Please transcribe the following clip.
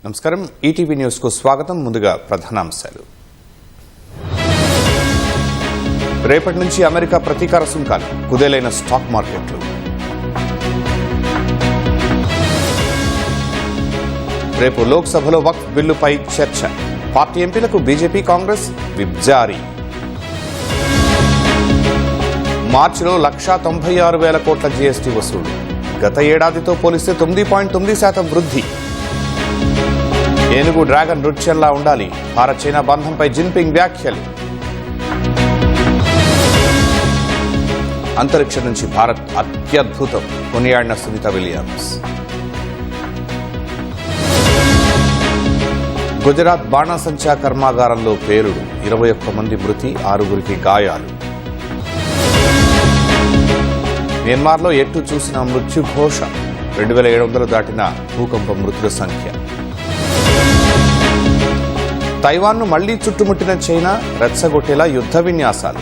నమస్కారం ETV news కు స్వాగతం. ముందుగా ప్రధానాంశాలు. రేపటి నుంచి అమెరికా ప్రతీకార సుంకాలు, కుదేలైన స్టాక్ మార్కెట్లు. రేపు లోక్సభలో వక్ఫ్ బిల్లుపై చర్చ. పార్టీ ఎంపీలకు బీజేపీ కాంగ్రెస్ విప్ జారీ. మార్చిలో 1,96,000 కోట్ల జీఎస్టీ వసూలు. గత ఏడాదితో పోలిస్తే 9.9% వృద్ధి. ఏనుగు డ్రాగన్ నృత్యంలా ఉండాలి. భారత్ చైనా బంధంపై జిన్పింగ్ వ్యాఖ్యలు. అంతరిక్షం నుంచి భారత్ అత్యద్భుతం కొనియాడిన సునీత విలియమ్స్. గుజరాత్ బాణాసంచా కర్మాగారంలో పేలుడు. 21 మంది మృతి, 6గురికి గాయాలు. మయన్మార్లో ఎటు చూసిన మృత్యుఘోష. 2,700 దాటిన భూకంప మృతుల సంఖ్య. తైవాన్ను మళ్లీ చుట్టుముట్టిన చైనా, రెచ్చగొట్టేలా యుద్ధ విన్యాసాలు.